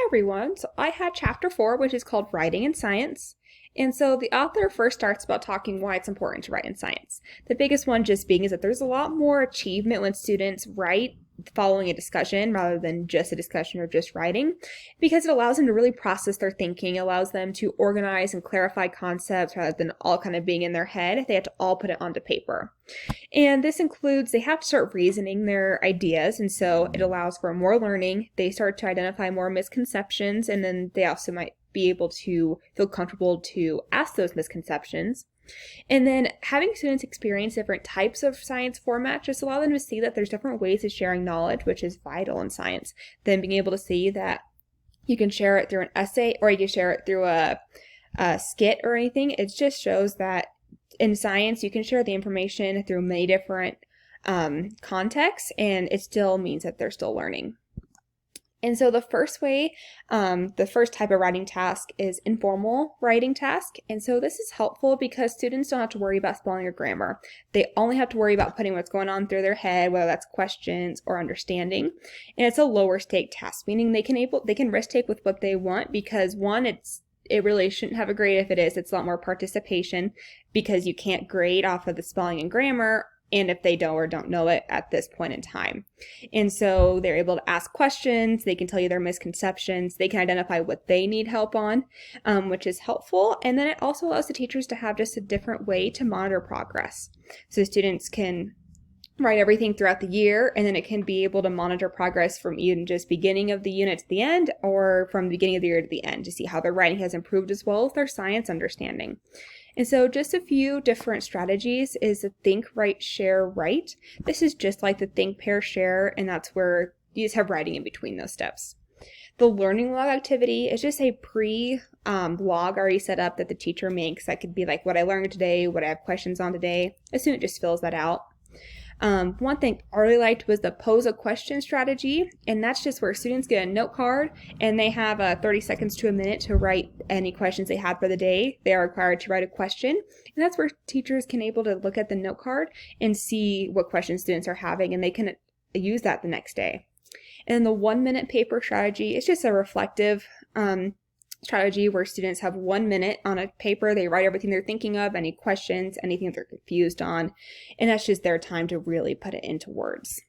everyone. So I had chapter 4, which is called Writing in Science. And so the author first starts about talking why it's important to write in science. The biggest one just being is that there's a lot more achievement when students write following a discussion rather than just a discussion or just writing, because it allows them to really process their thinking, allows them to organize and clarify concepts rather than all kind of being in their head. They have to all put it onto paper. And this includes they have to start reasoning their ideas, and so it allows for more learning. They start to identify more misconceptions, and then they also might be able to feel comfortable to ask those misconceptions. And then having students experience different types of science formats just allow them to see that there's different ways of sharing knowledge, which is vital in science. Then being able to see that you can share it through an essay or you can share it through a skit or anything. It just shows that in science you can share the information through many different contexts, and it still means that they're still learning. And so the first type of writing task is informal writing task. And so this is helpful because students don't have to worry about spelling or grammar. They only have to worry about putting what's going on through their head, whether that's questions or understanding. And it's a lower stake task, meaning they can risk take with what they want because one, it really shouldn't have a grade. If it is, it's a lot more participation because you can't grade off of the spelling and grammar, and if they don't know it at this point in time. And so they're able to ask questions, they can tell you their misconceptions, they can identify what they need help on, which is helpful. And then it also allows the teachers to have just a different way to monitor progress. So students can write everything throughout the year, and then it can be able to monitor progress from even just beginning of the unit to the end, or from the beginning of the year to the end to see how their writing has improved as well as their science understanding. And so just a few different strategies is the think, write, share, write. This is just like the think, pair, share, and that's where you just have writing in between those steps. The learning log activity is just a log already set up that the teacher makes. That could be like what I learned today, what I have questions on today. A student just fills that out. One thing I really liked was the pose a question strategy, and that's just where students get a note card and they have 30 seconds to a minute to write any questions they had for the day. They are required to write a question, and that's where teachers can able to look at the note card and see what questions students are having, and they can use that the next day. And the 1 minute paper strategy is just a reflective strategy where students have 1 minute on a paper. They write everything they're thinking of, any questions, anything they're confused on, and that's just their time to really put it into words.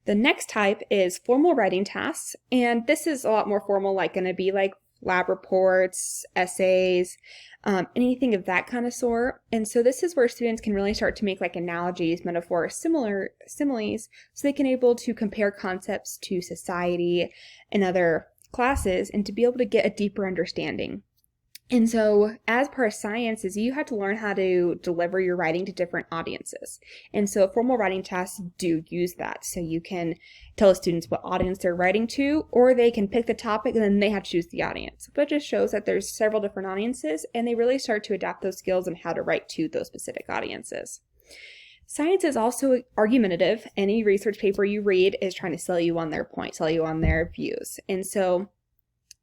The next type is formal writing tasks, and this is a lot more formal, like going to be like lab reports, essays, anything of that kind of sort. And so this is where students can really start to make like analogies, metaphors, similes, so they can able to compare concepts to society and other classes and to be able to get a deeper understanding. And so as part of science is you have to learn how to deliver your writing to different audiences. And so formal writing tasks do use that. So you can tell the students what audience they're writing to, or they can pick the topic and then they have to choose the audience. But it just shows that there's several different audiences and they really start to adapt those skills on how to write to those specific audiences. Science is also argumentative. Any research paper you read is trying to sell you on their point, sell you on their views. And so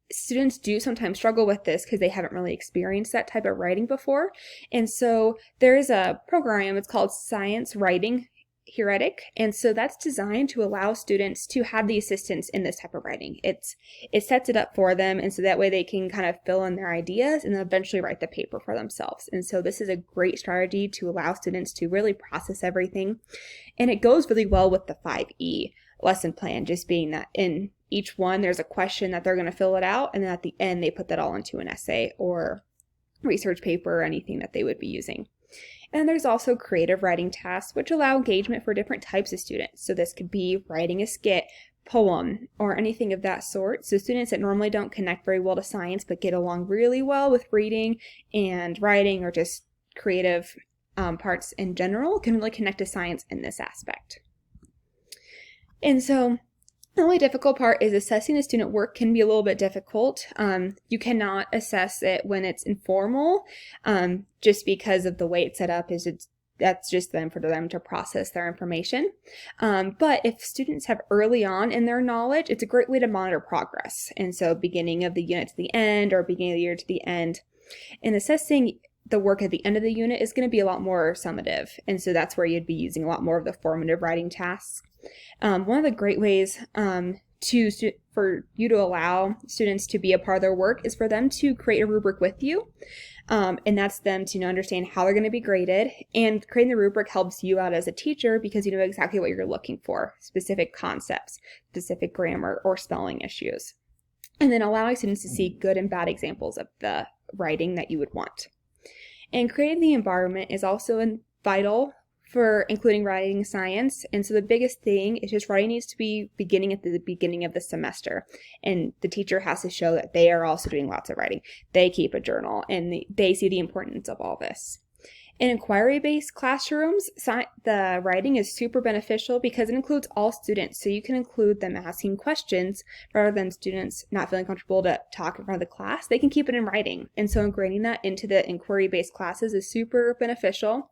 students do sometimes struggle with this because they haven't really experienced that type of writing before. And so there is a program, it's called Science Writing Heretic. And so that's designed to allow students to have the assistance in this type of writing. It sets it up for them, and so that way they can kind of fill in their ideas and then eventually write the paper for themselves. And so this is a great strategy to allow students to really process everything. And it goes really well with the 5E lesson plan, just being that in each one there's a question that they're going to fill it out, and then at the end they put that all into an essay or research paper or anything that they would be using. And there's also creative writing tasks, which allow engagement for different types of students. So this could be writing a skit, poem, or anything of that sort. So students that normally don't connect very well to science but get along really well with reading and writing or just creative parts in general can really connect to science in this aspect. And so the only difficult part is assessing the student work can be a little bit difficult. You cannot assess it when it's informal, just because of the way it's set up. That's just for them to process their information. But if students have early on in their knowledge, it's a great way to monitor progress. And so beginning of the unit to the end, or beginning of the year to the end, and assessing the work at the end of the unit is going to be a lot more summative. And so that's where you'd be using a lot more of the formative writing tasks. One of the great ways for you to allow students to be a part of their work is for them to create a rubric with you. And that's them to understand how they're going to be graded. And creating the rubric helps you out as a teacher because you know exactly what you're looking for, specific concepts, specific grammar, or spelling issues. And then allowing students to see good and bad examples of the writing that you would want. And creating the environment is also vital for including writing science. And so the biggest thing is just writing needs to be beginning at the beginning of the semester. And the teacher has to show that they are also doing lots of writing. They keep a journal and they see the importance of all this. In inquiry-based classrooms, the writing is super beneficial because it includes all students. So you can include them asking questions rather than students not feeling comfortable to talk in front of the class. They can keep it in writing. And so ingraining that into the inquiry-based classes is super beneficial.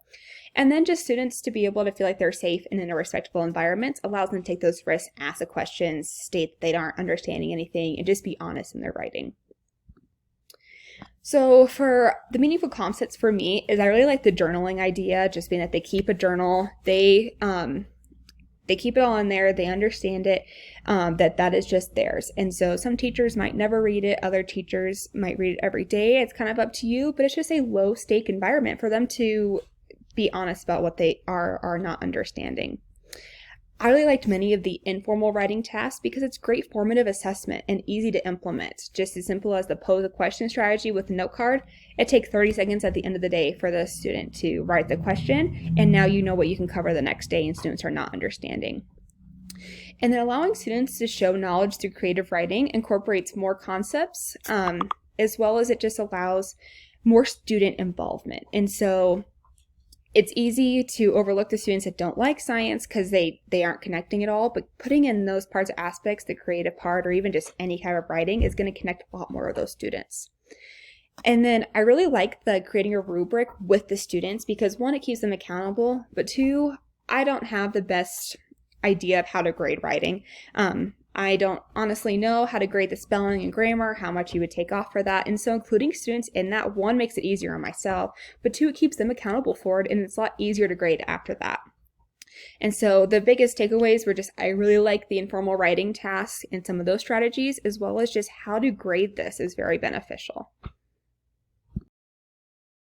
And then just students to be able to feel like they're safe and in a respectful environment allows them to take those risks, ask the questions, state that they aren't understanding anything, and just be honest in their writing. So for the meaningful concepts for me is I really like the journaling idea, just being that they keep a journal, they keep it all in there, they understand it, that is just theirs. And so some teachers might never read it, other teachers might read it every day. It's kind of up to you, but it's just a low stake environment for them to be honest about what they are not understanding. I really liked many of the informal writing tasks because it's great formative assessment and easy to implement. Just as simple as the pose a question strategy with a note card. It takes 30 seconds at the end of the day for the student to write the question, and now you know what you can cover the next day and students are not understanding. And then allowing students to show knowledge through creative writing incorporates more concepts, as well as it just allows more student involvement. And so it's easy to overlook the students that don't like science because they aren't connecting at all, but putting in those parts or aspects, the creative part, or even just any kind of writing is going to connect a lot more of those students. And then I really like the creating a rubric with the students because one, it keeps them accountable, but two, I don't have the best idea of how to grade writing. I don't honestly know how to grade the spelling and grammar, how much you would take off for that. And so including students in that, one, makes it easier on myself, but two, it keeps them accountable for it, and it's a lot easier to grade after that. And so the biggest takeaways were just, I really like the informal writing tasks and some of those strategies, as well as just how to grade this is very beneficial.